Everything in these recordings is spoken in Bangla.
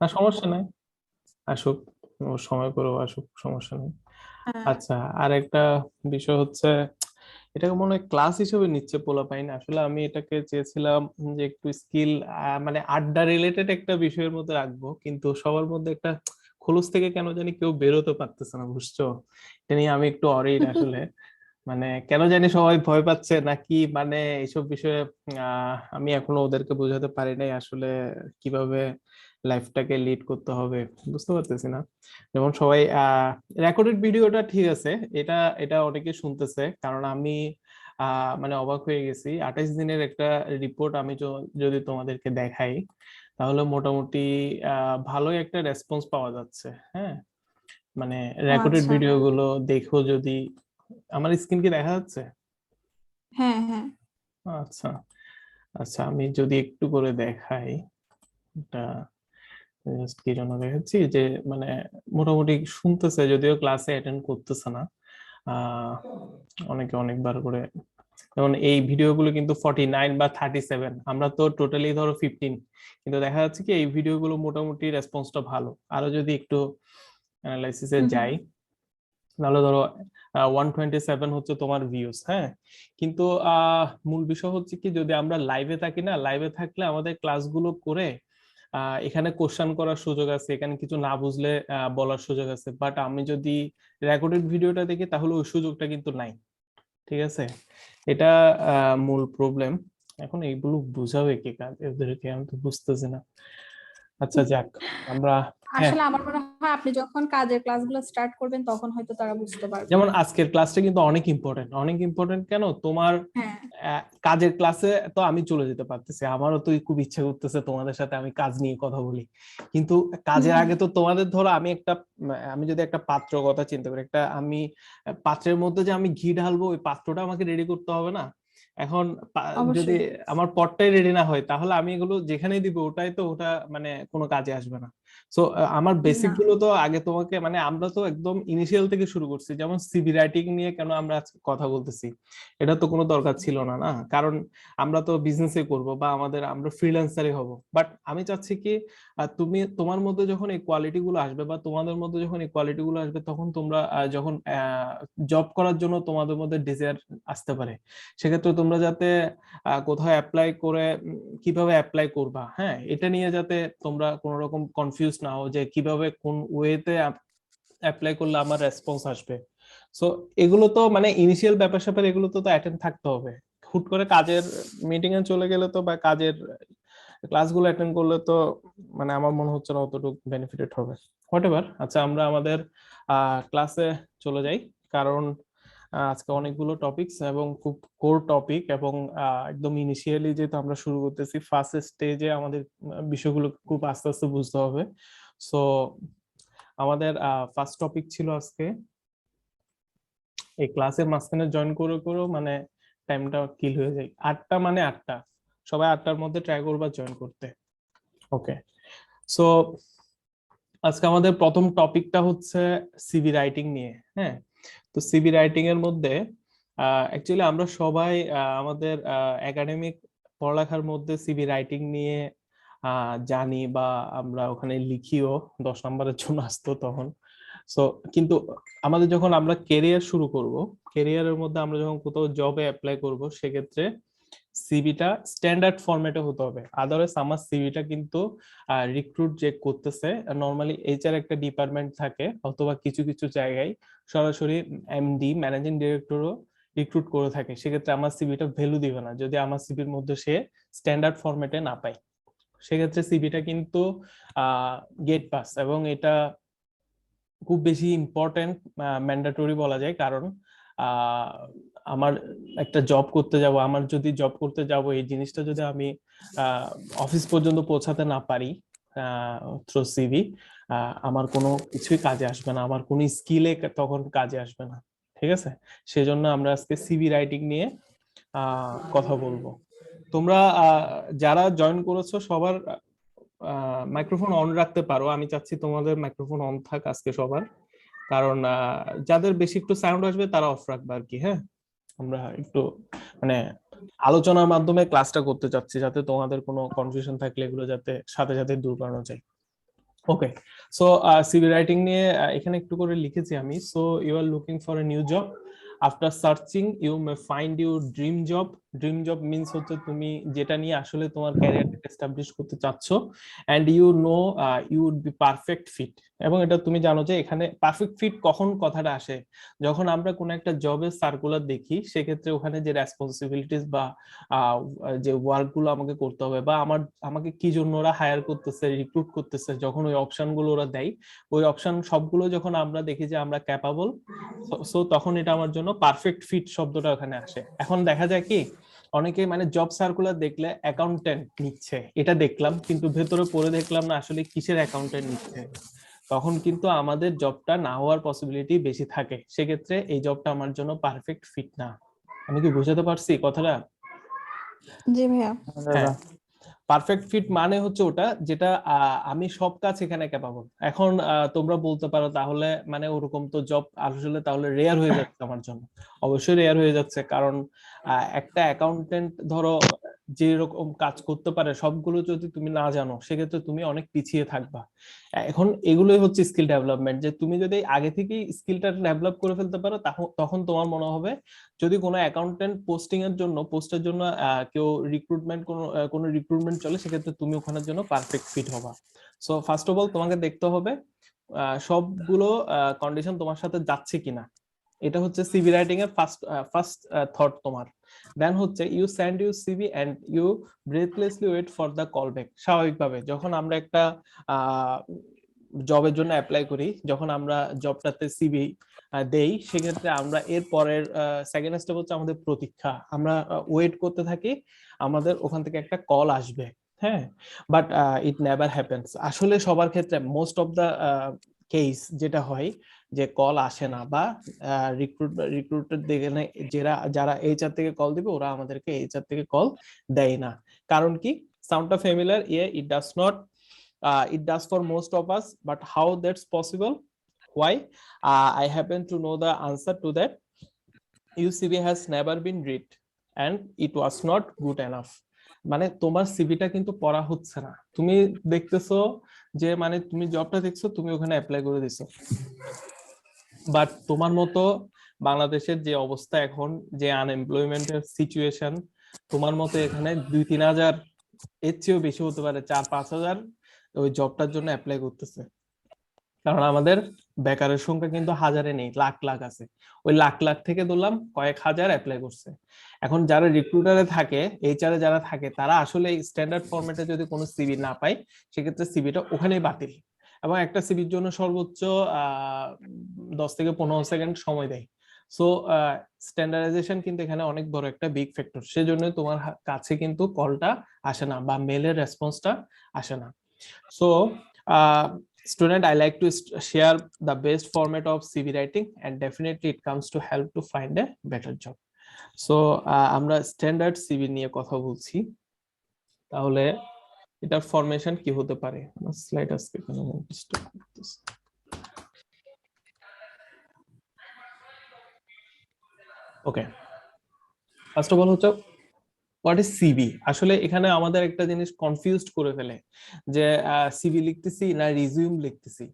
না সমস্যা নাই, আসুক, ও সময় করেও আসুক, সমস্যা নেই। হ্যাঁ। আচ্ছা, আর একটা বিষয় হচ্ছে, এটাকে মনে হয় ক্লাস হিসেবে নিচ্ছে পোলাপাইন, আসলে আমি এটাকে চেয়েছিলাম যে একটু স্কিল, মানে আড্ডা রিলেটেড একটা বিষয়ের মধ্যে রাখবো, কিন্তু সবার মধ্যে একটা খোলস থেকে কেন জানি কেউ বেরোতে পারতেছে না, বুঝছো? এটা নিয়ে আমি একটু অরিড আসলে, মানে কেন জানি সবাই ভয় পাচ্ছে নাকি, মানে এইসব বিষয়ে আমি এখনো ওদেরকে বোঝাতে পারি নাই আসলে কিভাবে লাইফটাকে লিড করতে হবে, বুঝতে পারতেছি না। যেমন সবাই রেকর্ডেড ভিডিওটা ঠিক আছে, এটা এটা অনেকে শুনতেছে, কারণ আমি মানে অবাক হয়ে গেছি, 28 দিনের একটা রিপোর্ট আমি যদি তোমাদেরকে দেখাই, তাহলে মোটামুটি ভালোই একটা রেসপন্স পাওয়া যাচ্ছে। হ্যাঁ, মানে ও রেকর্ডেড আচ্ছা। ভিডিও গুলো দেখো যদি। আমার স্ক্রিন কি দেখা যাচ্ছে? হ্যাঁ হ্যাঁ। আচ্ছা, আচ্ছা আমি যদি একটু করে দেখাই, এটা জাস্ট কি জন্য দেখাচ্ছি যে, মানে মোটামুটি শুনতেছে, যদিও ক্লাসে অ্যাটেন্ড করতেছে না। আহ অনেকে অনেকবার করে, যেমন এই ভিডিওগুলো কিন্তু 49 বা 37, আমরা তো টোটালি ধরো 15, কিন্তু দেখা যাচ্ছে কি এই ভিডিওগুলো মোটামুটি রেসপন্সটা ভালো। আরো যদি একটু অ্যানালাইসিসে হুম হুম। যাই, তাহলে ধরো 127 হচ্ছে তোমার ভিউজ। হ্যাঁ, কিন্তু মূল বিষয় হচ্ছে কি, যদি আমরা লাইভে থাকি না, লাইভে থাকলে আমাদের ক্লাসগুলো করে এখানে কোশ্চেন করার সুযোগ আছে, এখানে কিছু না বুঝলে বলার সুযোগ আছে, বাট আমি যদি রেকর্ডেড ভিডিওটা দেখি তাহলে ওই সুযোগটা কিন্তু নাই। ঠিক আছে, এটা মূল প্রবলেম। এখন এইগুলো বুঝাবে কি কাজ এদেরকে, আমি তো বুঝতেছি না। আচ্ছা যাক, আমরা, হ্যাঁ, আসলে আমার মনে হয় আপনি যখন কাজের ক্লাসগুলো স্টার্ট করবেন তখন হয়তো তারা বুঝতে পারবে। যেমন আজকের ক্লাসটা কিন্তু অনেক ইম্পর্টেন্ট, অনেক ইম্পর্টেন্ট। কেন তোমার হ্যাঁ। কাজের ক্লাসে তো আমি চলে যেতে পারতেছি, আমারও তো খুব ইচ্ছা করতেছে তোমাদের সাথে আমি কাজ নিয়ে কথা বলি, কিন্তু কাজের হুম। আগে তো তোমাদের, ধরো আমি একটা, আমি যদি একটা পাত্র কথা চিন্তা করি, একটা আমি পাত্রের মধ্যে যে আমি ঘি ঢালবো, ওই পাত্রটা আমাকে রেডি করতে হবে না? এখন যদি অবশ্যই। আমার পটটাই রেডি না হয়, তাহলে আমি এগুলো যেখানেই দিব ওটাই তো, ওটা মানে কোনো কাজে আসবে না। সো আমার বেসিক না। গুলো তো আগে তোমাকে, মানে আমরা তো একদম ইনিশিয়াল থেকে শুরু করছি, যেমন সিভি রাইটিং নিয়ে কেন আমরা আজকে কথা বলতেছি, এটা তো কোনো দরকার ছিল না, না? কারণ আমরা তো বিজনেসে করব বা আমরা ফ্রিল্যান্সারই হব, বাট আমি চাচ্ছি কি, তুমি তোমার মধ্যে যখন এই কোয়ালিটি গুলো আসবে, বা তোমাদের মধ্যে যখন এই কোয়ালিটি গুলো আসবে, তখন তোমরা যখন জব করার জন্য তোমাদের মধ্যে ডিজায়ার আসতে পারে, সেক্ষেত্রে তোমরা যাতে কোথাও অ্যাপ্লাই করে কিভাবে অ্যাপ্লাই করবা, হ্যাঁ, এটা নিয়ে যাতে তোমরা কোনো রকম কনফিউজ না হও যে কিভাবে কোন ওয়েতে অ্যাপ্লাই করলে আমার রেসপন্স আসবে। সো এগুলো তো মানে ইনিশিয়াল ব্যাপার স্যাপার, এগুলো তো অ্যাটেন্ড থাকতে হবে। হুট করে কাজের মিটিং এ চলে গেলে তো, বা কাজের ক্লাসগুলো অ্যাটেন্ড করলে তো, মানে আমার মনে হচ্ছে না অতটুকু বেনিফিটেড হবে। হোয়াট এভার, আচ্ছা আমরা আমাদের ক্লাসে চলে যাই, কারণ আজকে অনেকগুলো টপিকস এবং খুব কোর টপিক, এবং একদম ইনিশিয়ালি যেহেতু আমরা শুরু করতেছি, ফার্স্ট স্টেজে আমাদের বিষয়গুলো খুব আস্তে আস্তে বুঝতে হবে। সো আমাদের ফার্স্ট টপিক ছিল আজকে, এই ক্লাসের মাঝখানে জয়েন করে করে মানে টাইমটা কিল হয়ে যায়, 8টা মানে 8টা, সবাই 8টার মধ্যে ট্রাই করবা জয়েন করতে। ওকে, সো আজকে আমাদের প্রথম টপিকটা হচ্ছে সিভি রাইটিং নিয়ে। হ্যাঁ, তো সিভি রাইটিং এর মধ্যে অ্যাকচুয়ালি আমরা সবাই আমাদের একাডেমিক পড়ালেখার মধ্যে সিভি রাইটিং নিয়ে জানি, বা আমরা ওখানে লিখিও, 10 নম্বরের জন্য আসতো তখন। সো কিন্তু আমাদের যখন আমরা কেরিয়ার শুরু করব, কেরিয়ারের মধ্যে আমরা যখন কোথাও জবে অ্যাপ্লাই করব, সেক্ষেত্রে সিভিটা স্ট্যান্ডার্ড ফরম্যাটে হতে হবে, আদারওয়াইজ আমার সিভিটা কিন্তু রিক্রুট যে করতেছে, নর্মালি এইচআর একটা ডিপার্টমেন্ট থাকে, অথবা কিছু কিছু জায়গায় সরাসরি এমডি, ম্যানেজিং ডিরেক্টরও রিক্রুট করে থাকে, সেক্ষেত্রে আমার সিভিটা ভ্যালু দিবে না যদি আমার সিভির মধ্যে সে স্ট্যান্ডার্ড ফরম্যাটে না পায়। সেক্ষেত্রে সিভিটা কিন্তু গেট পাস, এবং এটা খুব বেশি ইম্পর্টেন্ট, ম্যান্ডেটরি বলা যায়, কারণ আহ, আমার একটা জব করতে যাব, আমার যদি জব করতে যাব এই জিনিসটা যদি আমি অফিস পর্যন্ত পৌঁছাতে না পারি থ্রু সিভি, আমার কোনো কিছুই কাজে আসবে না, আমার কোনো স্কিলে তখন কাজে আসবে না। ঠিক আছে, সেজন্য আমরা আজকে সিভি রাইটিং নিয়ে কথা বলবো। তোমরা যারা জয়েন করেছো সবার মাইক্রোফোন অন রাখতে পারো, আমি চাচ্ছি তোমাদের মাইক্রোফোন অন থাক আজকে সবার, কারণ যাদের বেশি একটু সাউন্ড আসবে তারা অফ রাখবে আর কি। হ্যাঁ, আমরা একটু মানে আলোচনার মাধ্যমে ক্লাসটা করতে চাচ্ছি, যাতে তোমাদের কোনো কনফিউশন থাকলে এগুলো যাতে সাথে সাথে দূর করানো যায়। ওকে, সো সিভি রাইটিং নিয়ে এখানে একটু করে লিখেছি আমি। So you are looking for a new job, after searching you may find your dream job. Dream job means হচ্ছে তুমি যেটা নিয়ে আসলে তোমার ক্যারিয়ারটাকে এস্টাবলিশ করতে চাচ্ছ, and you know you would be perfect fit. এবং এটা তুমি জানো যে এখানে পারফেক্ট ফিট কখন কথাটা আসে, যখন আমরা কোনো একটা জবের সার্কুলার দেখি, সেক্ষেত্রে ওখানে যে রেসপন্সিবিলিটিস বা আহ, যে ওয়ার্ক গুলো আমাকে করতে হবে, বা আমাকে কি জন্য ওরা হায়ার করতেছে, রিক্রুট করতেছে, যখন ওই অপশন গুলো ওরা দেয়, ওই অপশন সবগুলো যখন আমরা দেখি যে আমরা ক্যাপাবল, সো তখন এটা আমার জন্য পারফেক্ট ফিট শব্দটা ওখানে আসে। এখন দেখা যায় কি, অনেকে মানে জব সার্কুলার দেখলে অ্যাকাউন্টেন্ট নিচ্ছে এটা দেখলাম, কিন্তু ভেতরে পড়ে দেখলাম না আসলে কিসের অ্যাকাউন্টেন্ট নিচ্ছে, তখন কিন্তু আমাদের জবটা না হওয়ার পসিবিলিটি বেশি থাকে। সেক্ষেত্রে এই জবটা আমার জন্য পারফেক্ট ফিট না। আমি কি বুঝাতে পারছি কথাটা? জি ভাইয়া। হ্যাঁ, পারফেক্ট ফিট মানে হচ্ছে ওটা যেটা আমি সব কাজ এখানে ক্যাপাবল। এখন তোমরা বলতে পারো তাহলে মানে ওরকম তো জব আসলে তাহলে রেয়ার হয়ে যাচ্ছে আমার জন্য। অবশ্যই রেয়ার হয়ে যাচ্ছে, কারণ একটা অ্যাকাউন্টেন্ট ধরো যে রকম কাজ করতে পারে সবগুলো যদি তুমি না জানো, সেক্ষেত্রে তুমি অনেক পিছিয়ে থাকবা। এখন এগুলোই হচ্ছে স্কিল ডেভেলপমেন্ট, যে তুমি যদি আগে থেকেই স্কিলটা ডেভেলপ করে ফেলতে পারো, তখন তোমার মনে হবে যদি কোনো অ্যাকাউন্টেন্ট পোস্টের জন্য কেউ কোনো রিক্রুটমেন্ট চলে, সেক্ষেত্রে তুমি ওখানের জন্য পারফেক্ট ফিট হবা। সো ফার্স্ট অফ অল তোমাকে দেখতে হবে সবগুলো কন্ডিশন তোমার সাথে যাচ্ছে কিনা। এটা হচ্ছে সিভি রাইটিং এর ফার্স্ট থট তোমার। দেন হচ্ছে you send you CV and you breathlessly wait for the call back. স্বাভাবিকভাবে যখন আমরা একটা জবের জন্য অ্যাপ্লাই করি, যখন আমরা জবটাতে সিভি দেই, সেক্ষেত্রে আমরা এর পরের সেকেন্ড স্টেপ হচ্ছে আমাদের প্রতীক্ষা। আমরা ওয়েট করতে থাকি আমাদের ওখান থেকে একটা কল আসবে। হ্যাঁ, বাট ইট নেভার হ্যাপেন্স। আসলে সবার ক্ষেত্রে মোস্ট অফ দা কেস যেটা হয় যে কল আসে না, বা রিক্রুটার দেখে যারা এইচআর থেকে কল দিবে ওরা আমাদেরকে এইচআর থেকে কল দেয় না। কারণ কি? সাউন্ডটা familiar? It does not, it does for most of us, but how that's possible? Why? I happen to know the answer to that. UCV has never been read and it was not good enough. মানে তোমার সিভিটা কিন্তু পড়া হচ্ছে না। তুমি দেখতেছো যে মানে তুমি জবটা দেখছো, তুমি ওখানে অ্যাপ্লাই করে দিছো, বাট তোমার মতো বাংলাদেশের যে অবস্থা এখন, যে আনএমপ্লয়মেন্টের সিচুয়েশন, তোমার মতো এখানে 2-3 হাজার, এর চেয়েও বেশি হতে পারে, 4-5 হাজার ওই জবটার জন্য অ্যাপ্লাই করতেছে। কারণ আমাদের বেকারের সংখ্যা কিন্তু হাজারে নেই, লাখ লাখ আছে। ওই লাখ লাখ থেকে ধরলাম কয়েক হাজার অ্যাপ্লাই করছে। এখন যারা রিক্রুটারে থাকে, এইচআর যারা থাকে, তারা আসলে স্ট্যান্ডার্ড ফরম্যাটে যদি কোনো সিভি না পায়, সেক্ষেত্রে সিভিটা ওখানেই বাতিল। এবং একটা সিভির জন্য সর্বোচ্চ 10 থেকে 15 সেকেন্ড সময় দেয়। সো স্ট্যান্ডার্ডাইজেশন কিন্তু এখানে অনেক বড় একটা বিগ ফ্যাক্টর। সেজন্য তোমার কাছে কিন্তু কলটা আসে না বা মেলের রেসপন্সটা আসে না। So student, I like to share the best format of CV writing, and definitely it comes to help to find a better job. So আমরা স্ট্যান্ডার্ড সিভি নিয়ে কথা বলছি, তাহলে এটার ফরমেশন কি হতে পারে? স্লাইড আজকে এখানে ডিস্টার্ব করতেছে। ওকে, ফার্স্ট অফ অল হচ্ছে হোয়াট ইজ সিভি। আসলে এখানে আমাদের একটা জিনিস কনফিউজড করে ফেলে, যে সিভি লিখতেছি না রিজিউম লিখতেছি।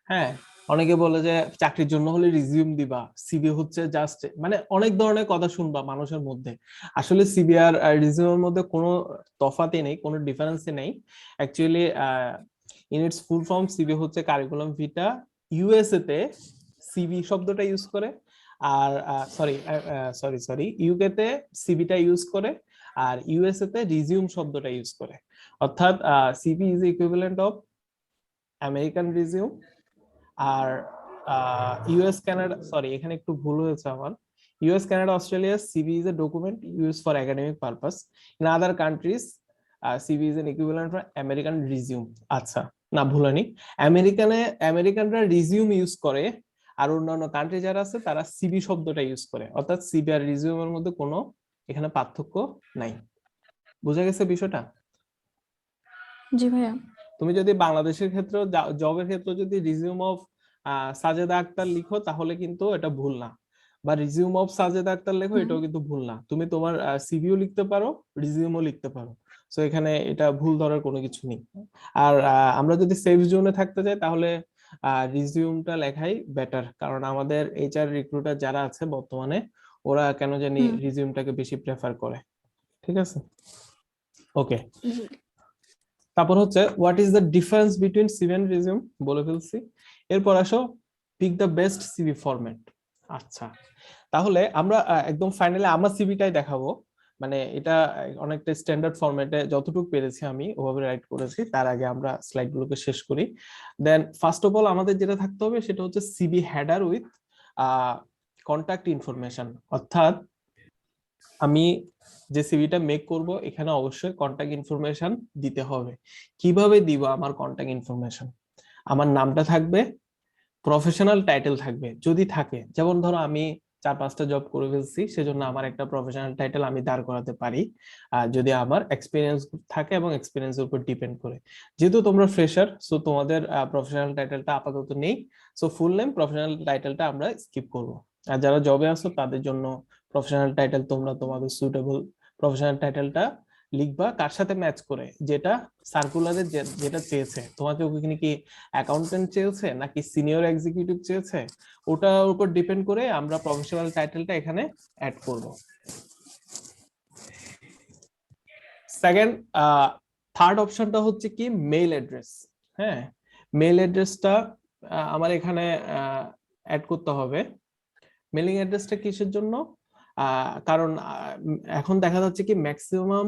হ্যাঁ, অনেকে বলে যে চাকরির জন্য হলে রিজিউম দিবা, সিভি হচ্ছে জাস্ট, মানে অনেক ধরনের কথা শুনবা মানুষের মধ্যে। আসলে সিভি আর রিজিউমের মধ্যে কোনো তফাতই নেই, কোনো ডিফারেন্সই নেই actually. In its full form CV হচ্ছে কারিকুলাম ভিটা। ইউএসএ তে সিভি শব্দটা ইউজ করে, আর সরি ইউকে তে সিভিটা ইউজ করে, আর ইউএসএ তে রিজিউম শব্দটা ইউজ করে। অর্থাৎ CV is equivalent of American resume. আর ইউএস কানাডা, সরি এখানে একটু ভুল হয়েছে আমার, US Canada Australia CV is a document use for academic purpose. In other countries CV is an equivalent for American resume. আচ্ছা, না ভুল হয়নি, আমেরিকানরা রিজিউম ইউজ করে, আর অন্যান্য কান্ট্রি যারা আছে তারা সিভি শব্দটা ইউজ করে। অর্থাৎ সিভি আর রিজিউমের মধ্যে কোনো এখানে পার্থক্য নাই। বুঝা গেছে বিষয়টা? জি ভাইয়া। তুমি যদি বাংলাদেশের ক্ষেত্রে জবের ক্ষেত্রে যদি রিজিউম অফ সাজেদা আক্তার লিখো, তাহলে কিন্তু এটা ভুল না, বা রিজিউম অফ সাজেদা আক্তার লেখো, এটাও কিন্তু ভুল না। তুমি তোমার সিভিও লিখতে পারো, রিজিউমও লিখতে পারো। সো এখানে এটা ভুল ধরার কোনো কিছু নেই। আর আমরা যদি সেফ জোনে থাকতে চাই তাহলে রিজিউমটা লেখাই বেটার, কারণ আমাদের এইচআর রিক্রুটার যারা আছে বর্তমানে ওরা কেন জানি হুম। রিজিউমটাকে বেশি প্রেফার করে। ঠিক আছে, ওকে। জি। তারপর হচ্ছে what is the difference between CV and resume, বলে ফেলছি। এরপর আসো pick the best CV format. আচ্ছা, তাহলে আমরা একদম ফাইনালি আমার সিভিটাই দেখাবো, মানে এটা অনেকটা স্ট্যান্ডার্ড ফরম্যাটে যতটুকু পেরেছি আমি ওভাবে রাইট করেছি। তার আগে আমরা স্লাইড গুলোকে শেষ করি। দেন ফার্স্ট অফ অল আমাদের যেটা থাকতে হবে সেটা হচ্ছে CV header with contact information, অর্থাৎ আমি যে সিভিটা মেক করব এখানে অবশ্যই কন্টাক্ট ইনফরমেশন দিতে হবে। কিভাবে দিব আমার কন্টাক্ট ইনফরমেশন? আমার নামটা থাকবে, প্রফেশনাল টাইটেল থাকবে যদি থাকে, যেমন ধরো আমি 4-5টা জব করে ফেলছি সেজন্য আমার একটা প্রফেশনাল টাইটেল আমি দাঁড় করাতে পারি, যদি আমার এক্সপিরিয়েন্স থাকে এবং এক্সপিরিয়েন্সের উপর ডিপেন্ড করে। যেহেতু তোমরা ফ্রেশার, সো তোমাদের প্রফেশনাল টাইটেলটা আপাতত নেই, সো ফুল নেম প্রফেশনাল টাইটেলটা আমরা স্কিপ করব। আর যারা জবে আছো তাদের জন্য প্রফেশনাল টাইটেল তোমরা তোমাদের সুইটেবল প্রফেশনাল টাইটেলটা লিখবা কার সাথে ম্যাচ করে, যেটা সার্কুলারে যেটা চেয়েছে। তোমাকে ওখানে কি অ্যাকাউন্টেন্ট চেয়েছে নাকি সিনিয়র এক্সিকিউটিভ চেয়েছে, ওটার উপর ডিপেন্ড করে আমরা প্রফেশনাল টাইটেলটা এখানে অ্যাড করব। সেকেন্ড, থার্ড অপশনটা হচ্ছে কি মেইল অ্যাড্রেস। হ্যাঁ, মেইল অ্যাড্রেসটা আমার এখানে অ্যাড করতে হবে। মেইলিং অ্যাড্রেসটা কিসের জন্য? কারণ এখন দেখা যাচ্ছে কি ম্যাক্সিমাম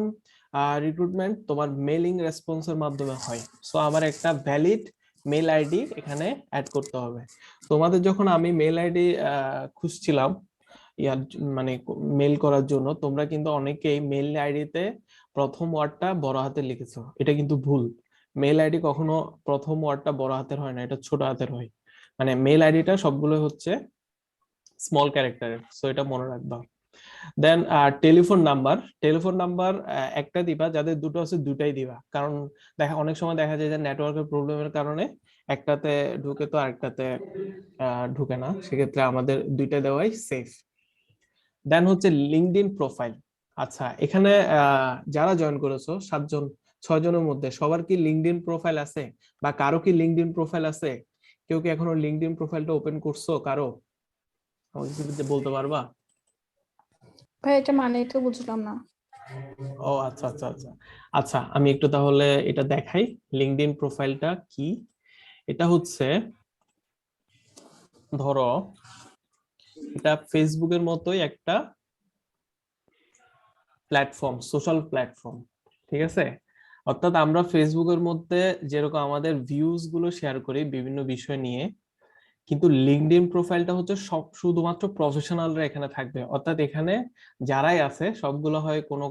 রিক্রুটমেন্ট তোমার মেইলিং রেসপন্সের মাধ্যমে হয়। সো আমার একটা ভ্যালিড মেইল আইডি এখানে অ্যাড করতে হবে। তোমাদের যখন আমি মেইল আইডি খুঁজছিলাম ইয়ার মানে মেইল করার জন্য, তোমরা কিন্তু অনেকেই মেইল আইডিতে প্রথম ওয়ার্ডটা বড় হাতে লিখেছো, এটা কিন্তু ভুল। মেইল আইডি কখনো প্রথম ওয়ার্ডটা বড় হাতের হয় না, এটা ছোট হাতের হয়। মানে মেইল আইডিটা সবগুলো হচ্ছে স্মল ক্যারেক্টারের, সো এটা মনে রাখবা। দেন টেলিফোন নাম্বার একটা দিবা, যাদের দুটো আছে দুটাই দিবা, কারণ অনেক সময় দেখা যায় যে নেটওয়ার্কের প্রবলেমের কারণে একটাতে ঢুকে তো আরেকটাতে ঢুকে না, সেক্ষেত্রে আমাদের দুইটা দেওয়াই সেফ। দেন হচ্ছে লিঙ্কডইন প্রোফাইল। আচ্ছা, এখানে যারা জয়েন করেছো 6 জনের মধ্যে সবার কি লিঙ্কডইন প্রোফাইল আছে, বা কারো কি লিঙ্কডইন প্রোফাইল আছে? কেউ কি এখনো লিঙ্কডইন প্রোফাইলটা ওপেন করছো কারো? আমাকে কি বলতে পারবা? ভাই এটা মানে তো বুঝলাম না। ও আচ্ছা আচ্ছা আচ্ছা আচ্ছা, আমি একটু তাহলে এটা দেখাই। লিঙ্কডইন প্রোফাইলটা কি? এটা হচ্ছে, ধরো এটা ফেসবুকের মতোই একটা প্ল্যাটফর্ম, সোশ্যাল প্ল্যাটফর্ম। ঠিক আছে, অর্থাৎ আমরা ফেসবুকের মধ্যে যেরকম আমাদের ভিউজ গুলো শেয়ার করি বিভিন্ন বিষয় নিয়ে, কিন্তু লিঙ্কডইন প্রোফাইলটা হচ্ছে সব শুধুমাত্র প্রফেশনালরা এখানে থাকবে। অর্থাৎ এখানে যারাই আছে সবগুলো হয় কোনো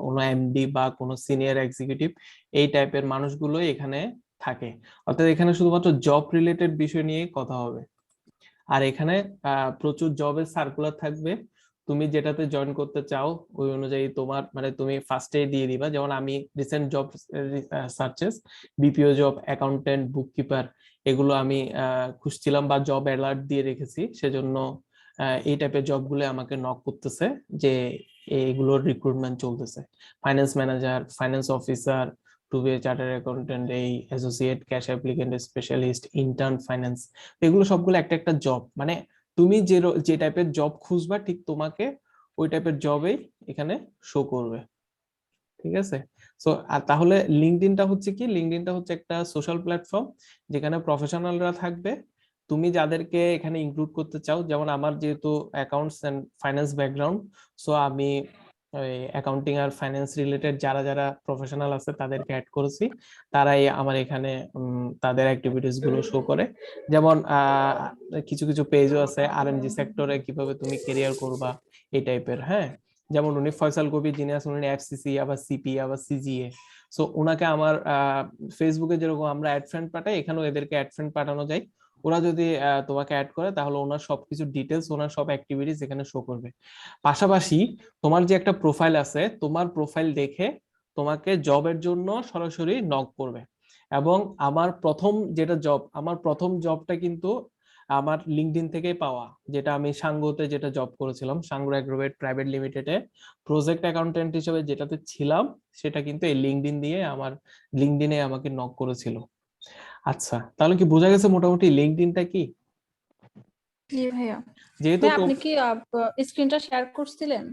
কোনো এমডি বা কোনো সিনিয়র এক্সিকিউটিভ, এই টাইপের মানুষগুলোই এখানে থাকে। অর্থাৎ এখানে শুধুমাত্র জব রিলেটেড বিষয় নিয়ে কথা হবে। আর এখানে প্রচুর জবের সার্কুলার থাকবে, তুমি যেটাতে জয়েন করতে চাও ওই অনুযায়ী তোমার মানে তুমি ফার্স্টে দিয়ে দিবা। যেমন আমি recent job searches, BPO job, accountant, bookkeeper, এগুলো আমি খুঁজছিলাম বা জব অ্যালার্ট দিয়ে রেখেছি, সেজন্য এই টাইপের জবগুলো আমাকে নক করতেছে যে এগুলোর রিক্রুটমেন্ট চলতেছে। Finance manager, finance officer, to be chartered accountant, এই associate, cash applicant specialist, intern finance, এগুলো সবগুলো একটা একটা জব। মানে তুমি যে টাইপের জব খুঁজবা ঠিক তোমাকে ওই টাইপের জবেই এখানে শো করবে। ঠিক আছে, সো আর তাহলে লিঙ্কডইনটা হচ্ছে কি? লিঙ্কডইনটা হচ্ছে একটা সোশ্যাল প্ল্যাটফর্ম যেখানে প্রফেশনালরা থাকবে। তুমি যাদেরকে এখানে ইনক্লুড করতে চাও, যেমন আমার যেহেতু accounts and finance background, so আমি অ্যাকাউন্টিং আর ফাইন্যান্স রিলেটেড যারা যারা প্রফেশনাল আছে তাদেরকে অ্যাড করেছি। তারাই আমার এখানে তাদের অ্যাক্টিভিটিস গুলো শো করে। যেমন কিছু কিছু পেজও আছে আরএমজি সেক্টরে কিভাবে তুমি কেরিয়ার করবা এই টাইপের। হ্যাঁ, যেমন উনি ফয়সাল কবির যিনি আছেন উনি এফসিসি, আবার সিপি, আবার সিজিএ। সো ওনাকে আমার ফেসবুকে যেরকম আমরা অ্যাড ফ্রেন্ড পাঠাই, এখানেও এদেরকে অ্যাড ফ্রেন্ড পাঠানো যায়। ওরা যদি তোমাকে অ্যাড করে তাহলে ওনার সবকিছু ডিটেলস, ওনার সব অ্যাক্টিভিটিস এখানে শো করবে। পাশাপাশি তোমার যে একটা প্রোফাইল আছে, তোমার প্রোফাইল দেখে তোমাকে জবের জন্য সরাসরি নক করবে। এবং আমার প্রথম জবটা কিন্তু আমার লিঙ্কডইন থেকেই পাওয়া, যেটা আমি সাঙ্গোতে যেটা জব করেছিলাম, সাঙ্গো অ্যাগ্রোভেট প্রাইভেট লিমিটেডে প্রজেক্ট অ্যাকাউন্টেন্ট হিসেবে যেটাতে ছিলাম, সেটা কিন্তু এই লিঙ্কডইন দিয়ে আমার লিঙ্কডইনে আমাকে নক করেছিল। আচ্ছা, তাহলে কি বোঝা গেছে মোটামুটি লিঙ্কডইনটা কি? জি ভাইয়া। যেহেতু ভাই আপনি কি স্ক্রিনটা শেয়ার করছিলেন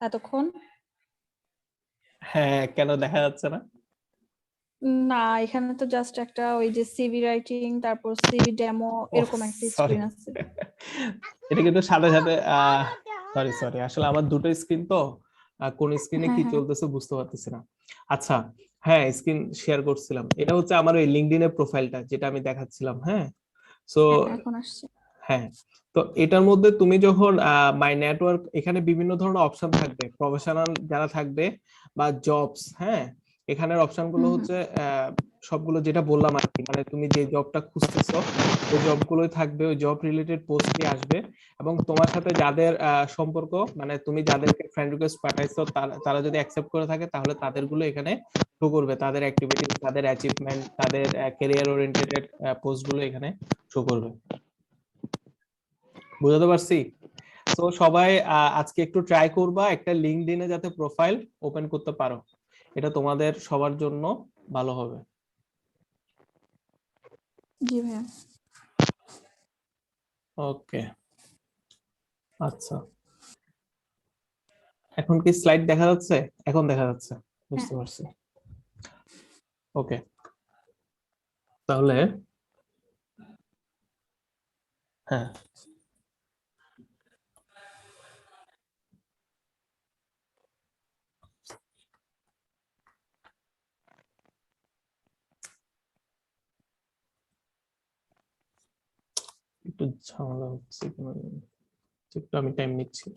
এতক্ষণ? হ্যাঁ, কেন দেখা যাচ্ছে না? না, এখানে তো জাস্ট একটা ওই যে সিভি রাইটিং, তারপর সিভি ডেমো, এরকম একটা সরি, স্ক্রিন আছে। এটা কিন্তু সাথে সাথে সরি সরি, আসলে আমার দুটো স্ক্রিন তো, কোন স্ক্রিনে হ্যাঁ কি হ্যাঁ চলতেছে বুঝতে পারতেছি না। আচ্ছা, হ্যাঁ স্ক্রিন শেয়ার করছিলাম, এটা হচ্ছে আমার ওই লিঙ্কডইন এর প্রোফাইলটা যেটা আমি দেখাচ্ছিলাম। হ্যাঁ, সো হ্যাঁ, এখন আসছে। হ্যাঁ, তো এটার মধ্যে তুমি যখন মাই নেটওয়ার্ক, এখানে বিভিন্ন ধরনের অপশন থাকবে, প্রফেশনাল যারা থাকবে বা জবস। হ্যাঁ, এখানের অপশন গুলো হুম হুম। হচ্ছে সবগুলো যেটা বললাম আর কি, মানে তুমি যে জবটা খুঁজতেছো ওই জবগুলোই থাকবে, ওই জব রিলেটেড পোস্টই আসবে। এবং তোমার সাথে যাদের সম্পর্ক, মানে তুমি যাদেরকে ফ্রেন্ড রিকোয়েস্ট পাঠাইছো তারা যদি অ্যাকসেপ্ট করে থাকে তাহলে তাদেরগুলো এখানে শো করবে, তাদের অ্যাক্টিভিটি, তাদের অ্যাচিভমেন্ট, তাদের ক্যারিয়ার ওরিয়েন্টেড পোস্ট গুলো এখানে শো করবে। বুঝতে পারছি? তো সবাই আজকে একটু ট্রাই করবা একটা লিঙ্কডইনে যাতে প্রোফাইল ওপেন করতে পারো, এটা তোমাদের সবার জন্য ভালো হবে। জি ভাইয়া। ওকে, আচ্ছা, এখন কি স্লাইড দেখা যাচ্ছে? এখন দেখা যাচ্ছে, হ্যাঁ বুঝতে পারছি। ওকে, তাহলে হ্যাঁ, একটু ঝামেলা হচ্ছে কেন জানি। একটু আমি টাইম নিচ্ছি।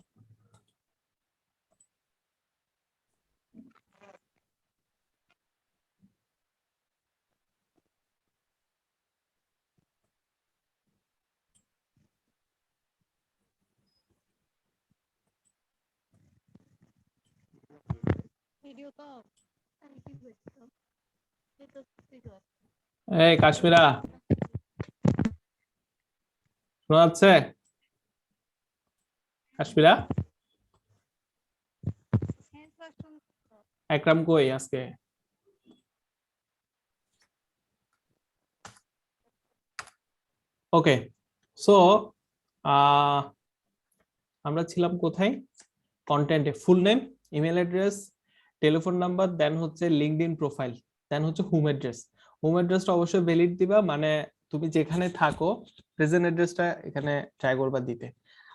এই কাশ্মীরা, শোনা যাচ্ছে? কাশ্মীরা, একরাম কই আজকে? ওকে, সো আমরা ছিলাম কোথায়? কন্টেন্টে full name, email address, telephone number, then হচ্ছে লিঙ্কডইন প্রোফাইল, দেন হচ্ছে হোম অ্যাড্রেস। হোম অ্যাড্রেসটা অবশ্যই ভ্যালিড দিবা, মানে তুমি যেখানে থাকো প্রেজেন্ট অ্যাড্রেসটা এখানে ট্রাই করবা দিতে,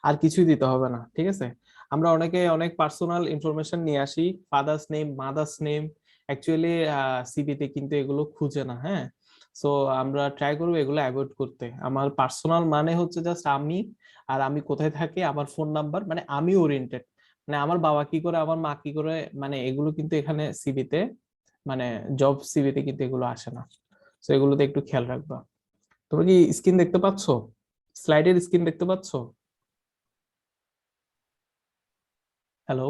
আর কিছুই দিতে হবে না, ঠিক আছে? আমরা অনেকে অনেক পার্সোনাল ইনফরমেশন নিয়ে আসি, father's name, mother's name, actually সিভিতে কিন্তু এগুলো খুঁজে না। হ্যাঁ, সো আমরা ট্রাই করবো এগুলো অ্যাভয়েড করতে। আমার পার্সোনাল মানে হচ্ছে জাস্ট আমি, আর আমি কোথায় থাকি, আমার ফোন নাম্বার, মানে আমি ওরিয়েন্টেড, মানে আমার বাবা কি করে, আমার মা কি করে, মানে এগুলো কিন্তু এখানে সিভিতে, মানে জব সিভিতে কিন্তু এগুলো আসে না। তো এগুলোতে একটু খেয়াল রাখবা। তোমরা কি স্ক্রিন দেখতে পাচ্ছো? স্লাইডের স্ক্রিন দেখতে পাচ্ছো? হ্যালো?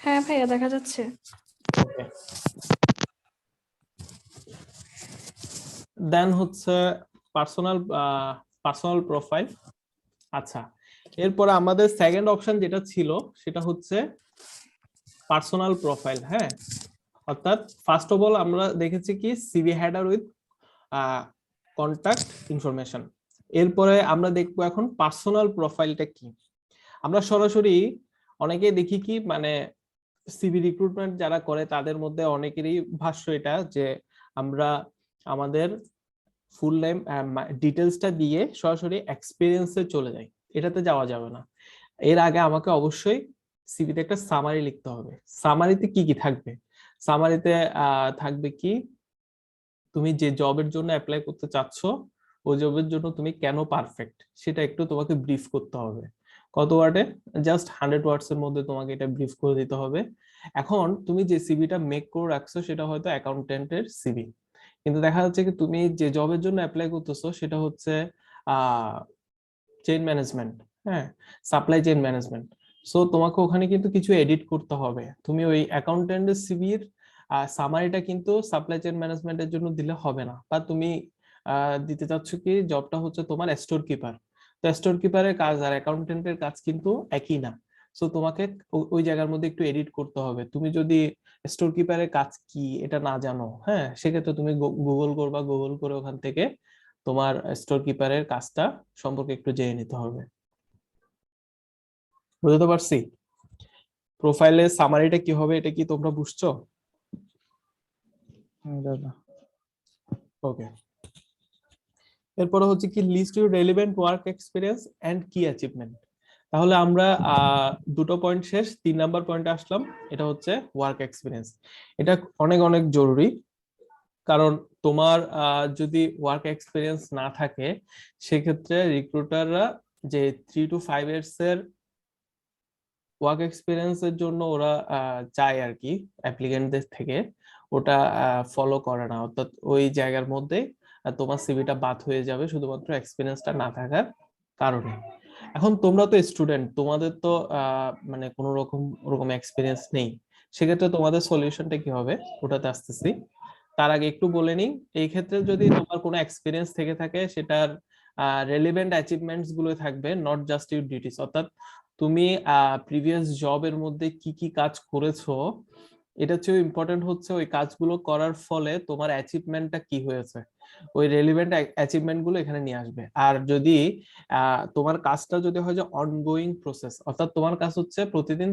হ্যাঁ ভাইয়া, দেখা যাচ্ছে। ওকে, দেন হচ্ছে পার্সোনাল পার্সোনাল প্রোফাইল। আচ্ছা, এরপরে আমাদের সেকেন্ড অপশন যেটা ছিল সেটা হচ্ছে পার্সোনাল প্রোফাইল। হ্যাঁ, অর্থাৎ ফার্স্ট অফ অল আমরা দেখেছি কি CV header with contact information. এরপরে আমরা দেখবো এখন পার্সোনাল প্রোফাইলটা কি। আমরা সরাসরি অনেকেই দেখি কি, মানে সিভি রিক্রুটমেন্ট যারা করে তাদের মধ্যে অনেকেরই ভাষ্য এটা যে আমরা আমাদের ফুল নেম ডিটেলসটা দিয়ে সরাসরি এক্সপিরিয়েন্সে চলে যাই, এটাতে যাওয়া যাবে না। এর আগে আমাকে অবশ্যই সিভিতে একটা সামারি লিখতে হবে। সামারিতে কি কি থাকবে? সামারিতে থাকবে কি, তুমি যে জবের জন্য অ্যাপ্লাই করতে চাচ্ছ ওই জবের জন্য তুমি কেন পারফেক্ট সেটা একটু তোমাকে ব্রিফ করতে হবে। কত ওয়ার্ডে? জাস্ট 100 ওয়ার্ডস এর মধ্যে তোমাকে এটা ব্রিফ করে দিতে হবে। এখন তুমি যে সিভিটা মেক করে রাখছো সেটা হয়তো অ্যাকাউন্টেন্টের সিভি, কিন্তু দেখা যাচ্ছে কি তুমি যে জবের জন্য অ্যাপ্লাই করতেছো সেটা হচ্ছে চেইন ম্যানেজমেন্ট। হ্যাঁ, সাপ্লাই চেইন ম্যানেজমেন্ট। সো তোমাকে ওখানে কিন্তু কিছু এডিট করতে হবে। তুমি ওই অ্যাকাউন্টেন্টের সিভির সামারিটা কিন্তু সাপ্লাই চেইন ম্যানেজমেন্টের জন্য দিলে হবে না, বা তুমি দিতে চাচ্ছ কি জবটা হচ্ছে তোমার স্টোর কিপার, তো স্টোর কিপারের কাজ আর অ্যাকাউন্টেন্টের কাজ কিন্তু একই না। সো তোমাকে ওই জায়গার মধ্যে একটু এডিট করতে হবে। তুমি যদি স্টোর কিপারের কাজ কি এটা না জানো, হ্যাঁ, সেক্ষেত্রে তুমি গুগল করবা, গুগল করে ওখান থেকে তোমার স্টোর কিপারের কাজটা সম্পর্কে একটু জেনে নিতে হবে। বুঝতে পারছি? প্রোফাইলে সামারিটা কি হবে এটা কি তোমরা বুঝছো? দাদা ওকে, এরপরে হচ্ছে কি list your relevant work experience and কি অ্যাচিভমেন্ট। তাহলে আমরা দুটো পয়েন্ট শেষ, 3 নাম্বার পয়েন্টে আসলাম, এটা হচ্ছে ওয়ার্ক এক্সপিরিয়েন্স। এটা অনেক অনেক জরুরি, কারণ তোমার যদি ওয়ার্ক এক্সপিরিয়েন্স না থাকে সেক্ষেত্রে রিক্রুটাররা যে 3 to 5 years এর ওয়ার্ক এক্সপিরিয়েন্সের জন্য ওরা চায় আর কি অ্যাপ্লিকেন্টদের থেকে, ওটা ফলো করে না, অর্থাৎ ওই জায়গার মধ্যে তোমার সিভিটা বাদ হয়ে যাবে শুধুমাত্র এক্সপিরিয়েন্সটা না থাকার কারণে। এখন তোমরা তো স্টুডেন্ট, তোমাদের তো মানে কোনো ওরকম এক্সপিরিয়েন্স নেই, সেক্ষেত্রে তোমাদের সলিউশনটা কি হবে ওটাতে আসতেছি। তার আগে একটু বলে নিই, এই ক্ষেত্রে যদি তোমার কোনো এক্সপিরিয়েন্স থেকে থাকে সেটার রেলিভেন্ট অ্যাচিভমেন্টস গুলো থাকবে, নট জাস্ট ইউর ডিউটিস, অর্থাৎ তুমি প্রিভিয়াস জবের মধ্যে কি কি কাজ করেছো, এটা চেয়ে ইম্পর্টেন্ট হচ্ছে ওই কাজগুলো করার ফলে তোমার অ্যাচিভমেন্টটা কি হয়েছে, ওই রেলিভেন্ট অ্যাচিভমেন্ট গুলো এখানে নিয়ে আসবে। আর যদি তোমার কাজটা যদি হয় যে অনগোয়িং প্রসেস, অর্থাৎ তোমার কাজ হচ্ছে প্রতিদিন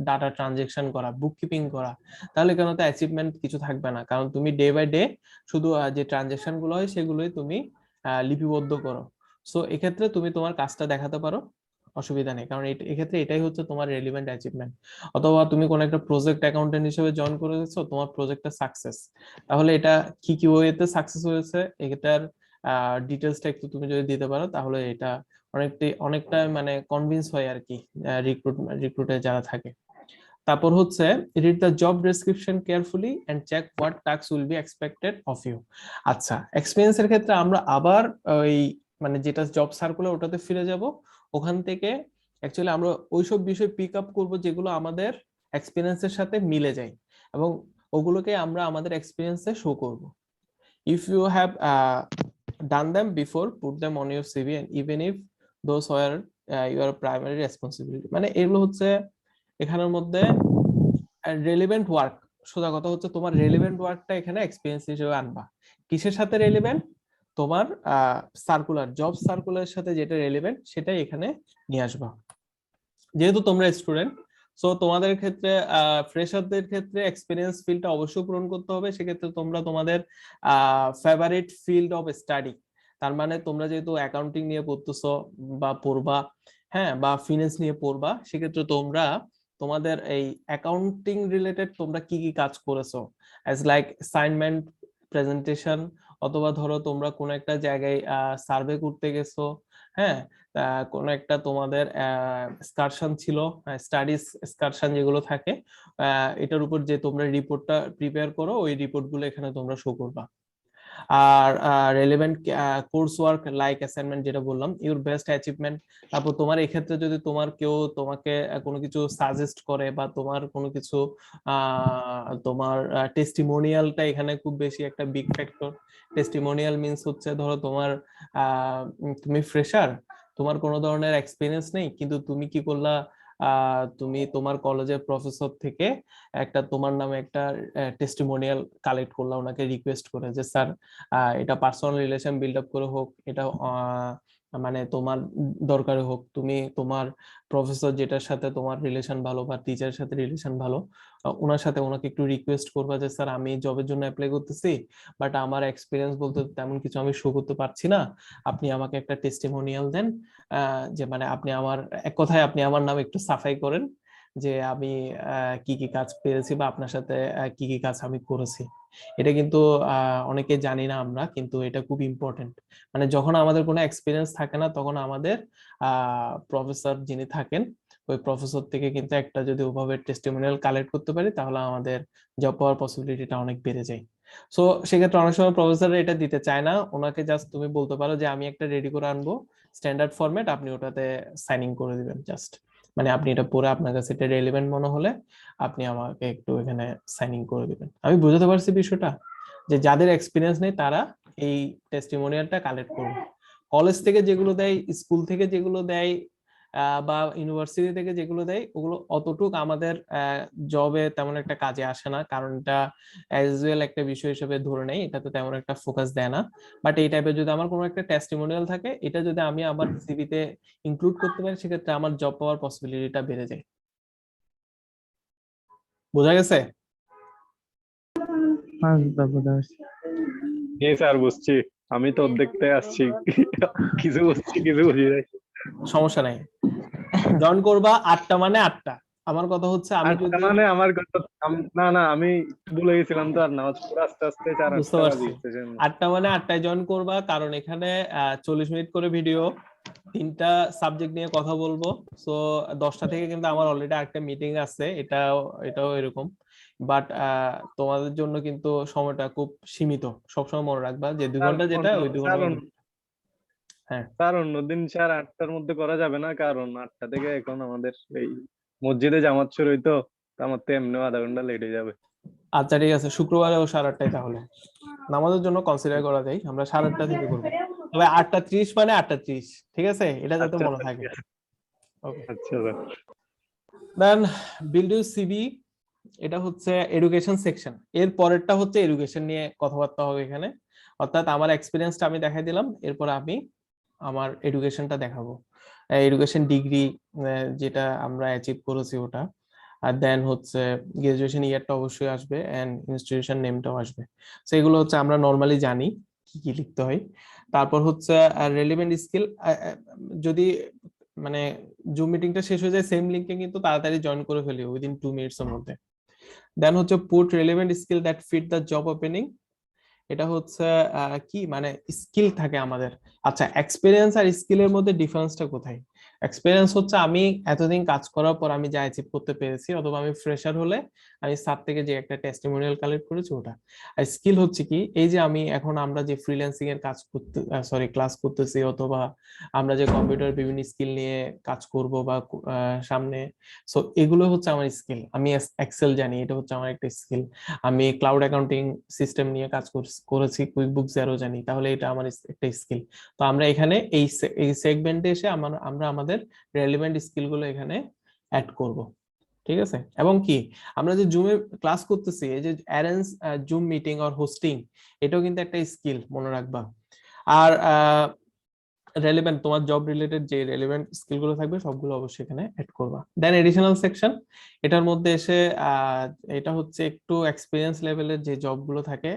ডাটা ট্রানজেকশন করা, বুককিপিং করা, তাহলে কেন তো অ্যাচিভমেন্ট কিছু থাকবে না, কারণ তুমি ডে বাই ডে শুধু যে ট্রানজেকশন গুলো হয় সেগুলোই তুমি লিপিবদ্ধ করো। সো এক্ষেত্রে তুমি তোমার কাজটা দেখাতে পারো, অসুবিধা নেই, কারণ এক্ষেত্রে এটাই হচ্ছে তোমার রেলিভেন্ট অ্যাচিভমেন্ট। অথবা তুমি কোন একটা প্রজেক্ট অ্যাকাউন্টেন্ট হিসেবে জয়েন করেছো, তোমার প্রজেক্টটা সাকসেস, তাহলে এটা কি কি ওয়েতে সাকসেস হয়েছে এটার ডিটেলসটা একটু তুমি যদি দিতে পারো, তাহলে এটা অনেকটা মানে কনভিন্স হয় আর কি রিক্রুটে যারা থাকে। তারপর হচ্ছে read the job description carefully and check what task will be expected of you. আচ্ছা, এক্সপিরিয়েন্সের ক্ষেত্রে আমরা আবার ওই মানে যেটা জব সার্কুলার ওটাতে ফিরে যাব, ওখান থেকে অ্যাকচুয়ালি আমরা ওইসব বিষয় পিক আপ করবো যেগুলো আমাদের এক্সপিরিয়েন্সের সাথে মিলে যায়, এবং ওগুলোকে আমরা আমাদের এক্সপিরিয়েন্সে শো করব। If you have done them before, put them on your CV, and even if those were your primary responsibility. মানে এগুলো হচ্ছে এখানের মধ্যে রেলেভেন্ট ওয়ার্ক, সোজা কথা হচ্ছে তোমার রেলেভেন্ট ওয়ার্কটা এখানে এক্সপিরিয়েন্স হিসেবে আনবা। কিসের সাথে রেলেভেন্ট? তোমার সার্কুলার, জব সার্কুলারের সাথে যেটা রেলেভেন্ট সেটাই এখানে নিয়ে আসবা। যেহেতু তোমরা স্টুডেন্ট, সো তোমাদের ক্ষেত্রে ফ্রেশারদের ক্ষেত্রে এক্সপিরিয়েন্স ফিল্ডটা অবশ্যই পূরণ করতে হবে। সেক্ষেত্রে তোমরা তোমাদের ফেভারিট ফিল্ড অফ স্টাডি, তার মানে তোমরা যেহেতু অ্যাকাউন্টিং নিয়ে পড়তেছো বা পড়বা, হ্যাঁ, বা ফিনান্স নিয়ে পড়বা, সেক্ষেত্রে তোমরা তোমাদের এই অ্যাকাউন্টিং রিলেটেড তোমরা কি কি কাজ করেছো, অ্যাজ লাইক অ্যাসাইনমেন্ট, প্রেজেন্টেশন, অথবা ধরো তোমরা কোন একটা জায়গায় সার্ভে করতে গেছো, হ্যাঁ, কোন একটা তোমাদের এক্সকারশন ছিল, স্টাডিজ এক্সকারশন যেগুলো থাকে, এটার উপর যে তোমরা রিপোর্টটা প্রিপেয়ার করো, ওই রিপোর্ট গুলো এখানে তোমরা শো করবা। আর relevant course work like assignment যেটা বললাম, ইউর বেস্ট অ্যাচিভমেন্ট। তারপর তোমার এক্ষেত্রে যদি তোমার কেউ তোমাকে কোনো কিছু সাজেস্ট করে, বা তোমার কোনো কিছু তোমার টেস্টিমোনিয়ালটা এখানে খুব বেশি একটা বিগ ফ্যাক্টর। টেস্টিমোনিয়াল মিন্স হচ্ছে ধরো তোমার তুমি ফ্রেশার, তোমার কোনো ধরনের এক্সপিরিয়েন্স নেই, কিন্তু তুমি কি করলা, তুমি তোমার কলেজের প্রফেসর থেকে একটা তোমার নামে একটা টেস্টিমোনিয়াল কালেক্ট করলাম, ওনাকে রিকোয়েস্ট করে যে স্যার এটা পার্সোনাল রিলেশন বিল্ড আপ করে হোক, এটা মানে তোমার দরকারে হোক, তুমি তোমার প্রফেসর যেটার সাথে তোমার রিলেশন ভালো বা টিচারের সাথে রিলেশন ভালো, ওনার সাথে ওনাকে একটু রিকোয়েস্ট করবা যে স্যার আমি জবের জন্য অ্যাপ্লাই করতেছি, বাট আমার এক্সপিরিয়েন্স বলতে তেমন কিছু আমি শো করতে পারছি না, আপনি আমাকে একটা টেস্টিমোনিয়াল দেন, যে মানে আপনি আমার, এক কথায় আপনি আমার নামে একটু সাফাই করেন যে আমি কি কি কাজ পেরেছি, বা আপনার সাথে কি কি কাজ আমি করেছি। এটা কিন্তু অনেকে জানি না আমরা, কিন্তু এটা খুব ইম্পর্টেন্ট। মানে যখন আমাদের কোনো এক্সপিরিয়েন্স থাকে না, তখন আমাদের প্রফেসর যিনি থাকেন, ওই প্রফেসর থেকে কিন্তু একটা যদি ওভাবে টেস্টিমোনিয়াল কালেক্ট করতে পারি, তাহলে আমাদের জব পাওয়ার পসিবিলিটিটা অনেক বেড়ে যায়। সো সেক্ষেত্রে অনেক সময় প্রফেসর এটা দিতে চায় না, ওনাকে জাস্ট তুমি বলতে পারো যে আমি একটা রেডি করে আনবো স্ট্যান্ডার্ড ফরম্যাট, আপনি ওটাতে সাইনিং করে দিবেন জাস্ট, মানে আপনি এটা পড়ে আপনার কাছে এটা রেলেভেন্ট মনে হলে আপনি আমাকে একটু এখানে সাইন ইন করে দিবেন। আমি বুঝতে পারছি বিষয়টা, যে যাদের এক্সপিরিয়েন্স নেই তারা এই টেস্টিমোনিয়ালটা কালেক্ট করবে। কলেজ থেকে যেগুলো দেয়, স্কুল থেকে যেগুলো দেয়, বা ইউনিভার্সিটি থেকে যেগুলো দেয়, ওগুলো অতটুক আমাদের জবে তেমন একটা কাজে আসে না, কারণ এটা অ্যাজ ওয়েল একটা বিষয় হিসেবে ধরে নেই, এটাতে তেমন একটা ফোকাস দেয় না। বাট এই টাইপের যদি আমার কোনো একটা টেস্টিমোনিয়াল থাকে, এটা যদি আমি আমার সিভিতে ইনক্লুড করতে পারি, সেক্ষেত্রে আমার জব পাওয়ার পসিবিলিটিটা বেড়ে যায়। বোঝা গেছে? হ্যাঁ তারপর স্যার বুঝছি, আমি তো দেখতে আসছি, কিছু বুঝছি কিছু বুঝি নাই। সমস্যা নাই, জয়েন করবা 8টা মানে 8টা। আমার কথা হচ্ছে আমি আর যদি মানে আমার কথা না না, আমি ভুলে গেছিলাম তো, আর নামাজ পড়ে আস্তে আস্তে বুঝতে 4-8টা পারছি, বাজে সেজন্য। 8টা মানে 8টায় জয়েন করবা, কারণ এখানে 40 মিনিট করে ভিডিও, 3টা সাবজেক্ট নিয়ে কথা বলবো। সো 10টা থেকে কিন্তু আমার অলরেডি একটা মিটিং আছে, এটাও এরকম। বাট তোমাদের জন্য কিন্তু সময়টা খুব সীমিত, সবসময় মনে রাখবা যে 2 ঘন্টা যেটা, ওই 2 ঘন্টা। হ্যাঁ স্যার অন্যদিন স্যার 8টার মধ্যে করা যাবে না, কারণ 8টা থেকে এখন আমাদের এই মসজিদে জামাত শুরু হইতো, তো আমার তো এমনিও আধা ঘন্টা লেট হয়ে যাবে। আচ্ছা ঠিক আছে, শুক্রবারে ও 8:30টায় তাহলে নামাজের জন্য কনসিডার করা যায়, আমরা 8:30 থেকে করবো। তবে 8:30 মানে 8:30, ঠিক আছে, এটা যাতে আচ্ছা মনে আচ্ছা, থাকে। ঠিক আছে। ওকে, আচ্ছা sir. Then build your CV, এটা হচ্ছে এডুকেশন সেকশন। এর পরেরটা হচ্ছে এডুকেশন নিয়ে কথাবার্তা হবে এখানে, অর্থাৎ আমার এক্সপিরিয়েন্সটা আমি দেখাই দিলাম, এরপর আমি আমার এডুকেশনটা দেখাবো, এডুকেশন ডিগ্রি যেটা আমরা অ্যাচিভ করেছি ওটা। আর দেন হচ্ছে গ্রাজুয়েশন ইয়ারটা অবশ্যই আসবে, এন্ড ইনস্টিটিউশন নেমটাও আসবে। তো এগুলো হচ্ছে আমরা নর্মালি জানি কি কি লিখতে হয়। তারপর হচ্ছে রেলিভেন্ট স্কিল, যদি মানে জুম মিটিংটা শেষ হয়ে যায়, সেম লিংকে কিন্তু তাড়াতাড়ি জয়েন করে ফেলি উইদিন 2 মিনিটস এর মধ্যে। দেন হচ্ছে put relevant skill that fit the job opening, এটা হচ্ছে কি মানে স্কিল থাকে আমাদের। আচ্ছা, এক্সপিরিয়েন্স আর স্কিলের মধ্যে ডিফারেন্সটা কোথায়? এক্সপিরিয়েন্স হচ্ছে আমি এতদিন কাজ করার পর আমি যা অ্যাচিভ করতে পেরেছি, অথবা আমি ফ্রেশার হলে আমি স্যার থেকে যে একটা টেস্টিমোনিয়াল কালেক্ট করেছি ওটা। আর স্কিল হচ্ছে কি, এই যে আমি এখন আমরা যে ফ্রিল্যান্সিং এর কাজ করতে ক্লাস করতেছি, অথবা আমরা যে কম্পিউটার বিভিন্ন স্কিল নিয়ে কাজ করব বা সামনে, সো এগুলো হচ্ছে আমার স্কিল। আমি এক্সেল জানি, এটা হচ্ছে আমার একটা স্কিল। আমি ক্লাউড অ্যাকাউন্টিং সিস্টেম নিয়ে কাজ করেছি, কুইকবুক জেরো জানি, তাহলে এটা আমার একটা স্কিল। তো আমরা এখানে এই সেগমেন্টে এসে আমরা আমাদের রেলেভেন্ট স্কিল গুলো এখানে অ্যাড করব, ঠিক আছে? এবং কি, আমরা যে জুমে ক্লাস করতেছি, এই যে arrange zoom meeting or hosting, এটাও কিন্তু একটা স্কিল, মনে রাখবা। আর রেলেভেন্ট, তোমার জব রিলেটেড যে রেলেভেন্ট স্কিল গুলো থাকবে সবগুলো অবশ্যই এখানে অ্যাড করবা। দেন এডিশনাল সেকশন, এটার মধ্যে এসে এটা হচ্ছে একটু এক্সপিরিয়েন্স লেভেলের যে জব গুলো থাকে,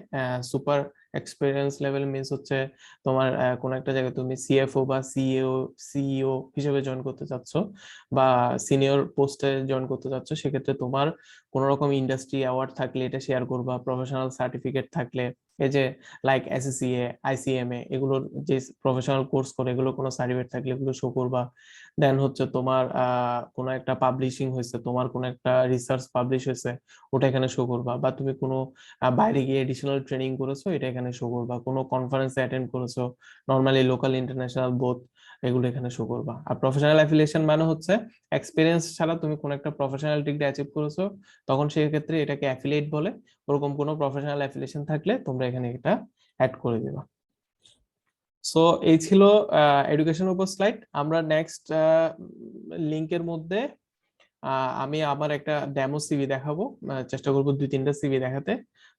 সুপার এক্সপিরিয়েন্স লেভেল মিনস হচ্ছে তোমার কোন একটা জায়গায় তুমি সিএফও বা সিইও হিসেবে জয়েন করতে চাচ্ছ, বা সিনিয়র পোস্টে জয়েন করতে চাচ্ছ, সেক্ষেত্রে তোমার কোন রকম ইন্ডাস্ট্রি অ্যাওয়ার্ড থাকলে এটা শেয়ার করবা, প্রফেশনাল সার্টিফিকেট থাকলে, এই যে লাইক এসএসসিএ, আইসিএমএ, এগুলোর যে প্রফেশনাল কোর্স করে এগুলো কোনো সার্টিফিকেট থাকলে এগুলো শো করবা। দেন হচ্ছে তোমার কোনো একটা পাবলিশিং হয়েছে, তোমার কোনো একটা রিসার্চ পাবলিশ হয়েছে, ওটা এখানে শো করবা। বা তুমি কোনো বাইরে গিয়ে এডিশনাল ট্রেনিং করেছো, এটা এখানে শো করবা। কোনো কনফারেন্সে অ্যাটেন্ড করেছো, নর্মালি লোকাল ইন্টারন্যাশনাল বোথ, এগুলো এখানে শো করবা। আর প্রফেশনাল অ্যাফিলিয়েশন মানে হচ্ছে এক্সপিরিয়েন্স ছাড়া তুমি কোনো একটা প্রফেশনাল ডিগ্রি অ্যাচিভ করেছো, তখন সেই ক্ষেত্রে এটাকে অ্যাফিলিয়েট বলে। ওরকম কোনো প্রফেশনাল অ্যাফিলিয়েশন থাকলে তোমরা এখানে এটা অ্যাড করে দিবা। সো এই ছিল এডুকেশনের উপর স্লাইড। আমরা নেক্সট লিংকের মধ্যে আমি আমার একটা ডেমো সিভি দেখাবো, চেষ্টা করবো 2-3টা সিভি দেখাতে।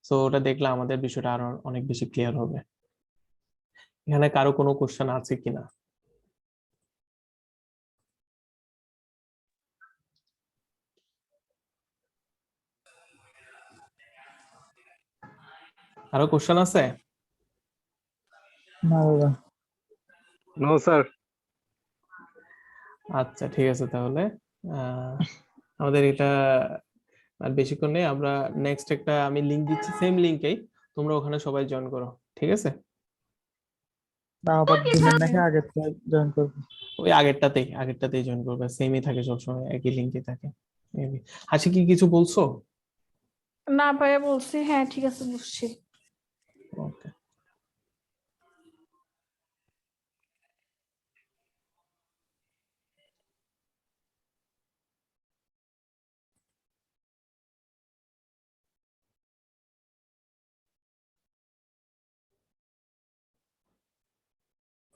সো ওটা দেখলে আমাদের বিষয়টা আরো অনেক বেশি ক্লিয়ার হবে। এখানে কারো কোনো কোশ্চেন আছে কিনা? আরো কোশ্চেন আছে? না দাদা। No sir. আচ্ছা ঠিক আছে, তাহলে আমাদের এটা আর বেশিক্ষণ নেই। আমরা নেক্সট একটা আমি লিংক দিচ্ছি, সেম লিংকেই তোমরা ওখানে সবাই জয়েন করো, ঠিক আছে? না আবার দিনের নাকি আগের থেকে জয়েন করবো? ওই আগেরটাতেই জয়েন করবে, সেমই থাকে সবসময়, একই লিংকে থাকে। হাসি কি কিছু বলছো? না ভাইয়া বলছি, হ্যাঁ ঠিক আছে বুঝছি। ওকে।